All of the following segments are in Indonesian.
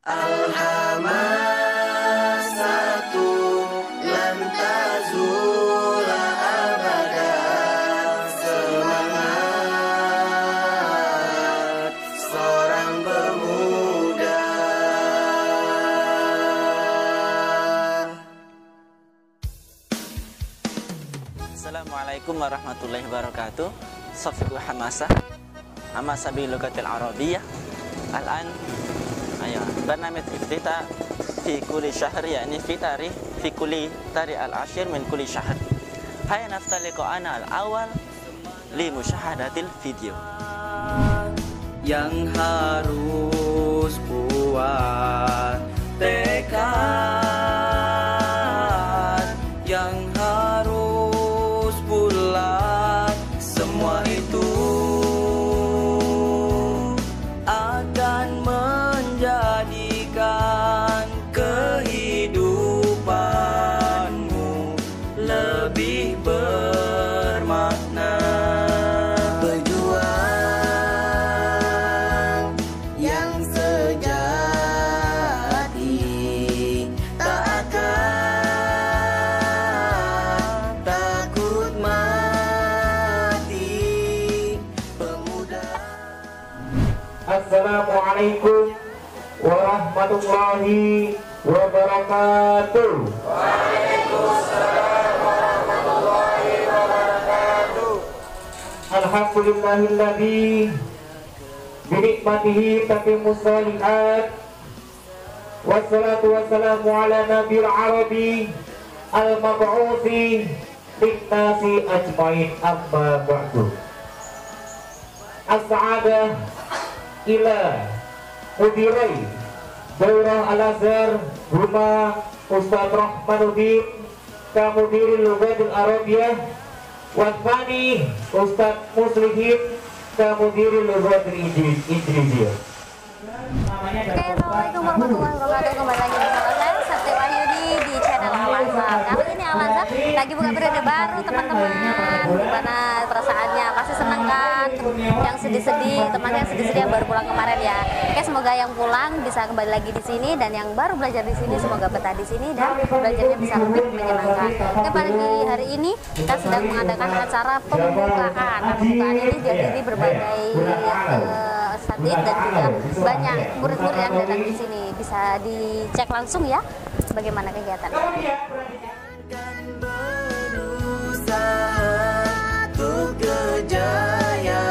Al-hamasatu lam tazul abada, semangat seorang pemuda. Assalamualaikum warahmatullahi wabarakatuh. Safiqul Hamasa bil Lughatil Arabiyyah. Al-an برنامج افتتاح في كل شهر، يعني في كل تاريخ العاشر من كل شهر. هيا نفتح لقاءنا الأول لمشاهدة الفيديو. Yang harus kuat tekad, yang harus bulat, semua itu akan menjadikan kehidupanmu lebih bermakna. Berjuang yang sejati, tak akan takut mati, pemuda. Assalamualaikum warahmatullahi wabarakatuh. Waalaikumsalam warahmatullahi wabarakatuh. Alhamdulillahilladzi binikmatihi tatimmus shalihat, wassalatu wassalamu ala nabiyil arabi al-mab'uthi linnasi ajmain, amma ba'du. As-sa'adah ila mudirai Daurah Al-Azhar Huma Ustaz Rahmanuddin Kamudiril Lughatil Arabiyyah, Wasfani Ustaz Muslihin Kamudiril Lughatil Idrisiyah. Assalamualaikum warahmatullahi wabarakatuh. Kembali lagi bersama saya Sakti Wahyudi di channel Al-Azhar. Kali ini Al-Azhar lagi buka periode baru, teman-teman. Gimana perasaannya? Pasti senang kan? Yang sedih-sedih, temannya yang sedih-sedih yang baru pulang kemarin ya. Oke, semoga yang pulang bisa kembali lagi di sini, dan yang baru belajar di sini semoga betah di sini dan belajarnya bisa lebih menyenangkan. Oke, pagi hari ini kita sedang mengadakan acara pembukaan. Pembukaan ini dihadiri berbagai asatidz dan juga banyak murid-murid yang datang di sini. Bisa dicek langsung ya bagaimana kegiatan. Untuk kejayaan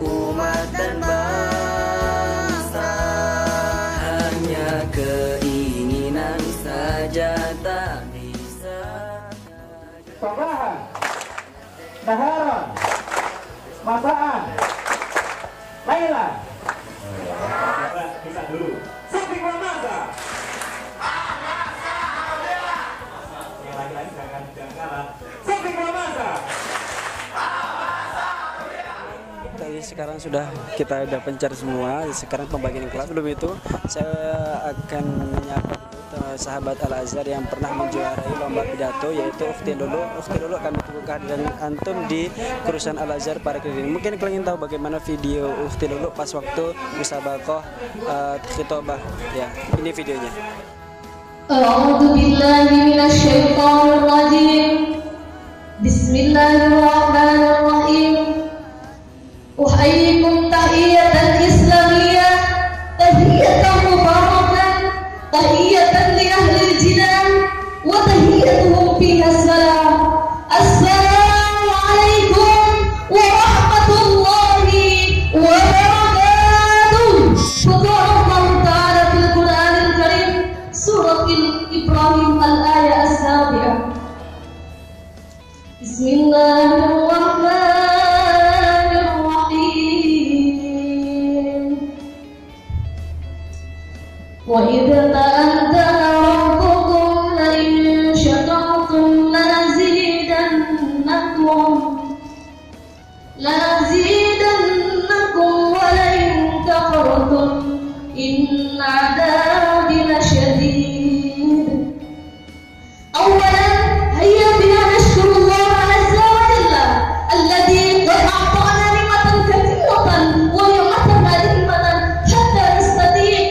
umat dan bangsa, hanya keinginan saja tak bisa. Sabahan, naharan, masaan, Laila. Bisa dulu. Safi Ramasa. Yang lagi-lagi jangan kalah. Safi Ramasa. Tadi sekarang sudah kita udah pencar semua. Sekarang pembagian kelas. Sebelum itu saya akan menyapa sahabat Al-Azhar yang pernah menjuarai lomba pidato, yaitu Ukhti Lulu. Ukhti Lulu, kami tunggu kehadiran antum di kurusan Al-Azhar para keliling. Mungkin kalian ingin tahu bagaimana video Ukhti Lulu pas waktu musabaqah khitobah. Ya, ini videonya. A'udzu billahi minasyaitonir rajim. Bismillahirrahmanirrahim. Uhayyikum tahiyatan islamiyah, tahiyatan mubarakah, tahiyatan li ahlil jinan, wa tahiyatuhum fiha salam. Assalamu alaikum warahmatullahi wabarakatuh. Qala ta'ala fil Qur'anil Karim, surah Ibrahim al-ayah as-sabi'ah. Bismillahirrahmanirrahim. Wa idza ta'adzana rabbukum la in syakartum lazidannakum wa la in kafartum inna 'adzabi lasyadid. Awalan, hayya bina nashkurullah azza wa jalla alladhi qad a'tana ni'matan katsiratan wa ni'matan 'azimatan hatta nastati'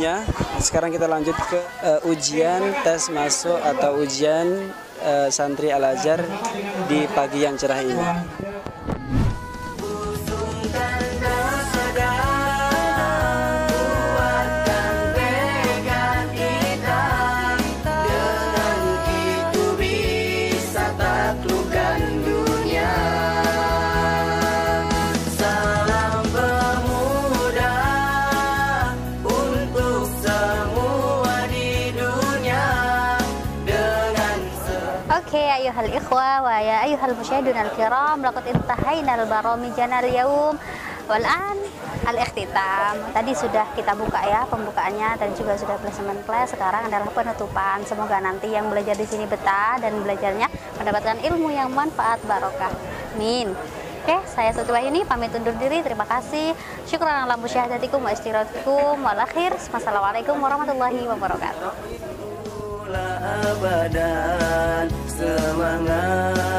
waktunya. Sekarang kita lanjut ke ujian tes masuk atau ujian santri Al-Azhar di pagi yang cerah ini. Ayuhal ikhwa wa ya ayuhal musyahidun al-kiram, laqad intahayna al-baramijana al-yaum wal an al-ikhtitam. Tadi sudah kita buka ya pembukaannya dan juga sudah placement class. Sekarang adalah penutupan. Semoga nanti yang belajar di sini betah dan belajarnya mendapatkan ilmu yang manfaat barokah. Amin. Oke, saya Siti Wahyuni pamit undur diri. Terima kasih. Syukran ala musyahadatikum wa istirahatikum. Wal akhir. Wassalamualaikum warahmatullahi wabarakatuh. Abadan semangat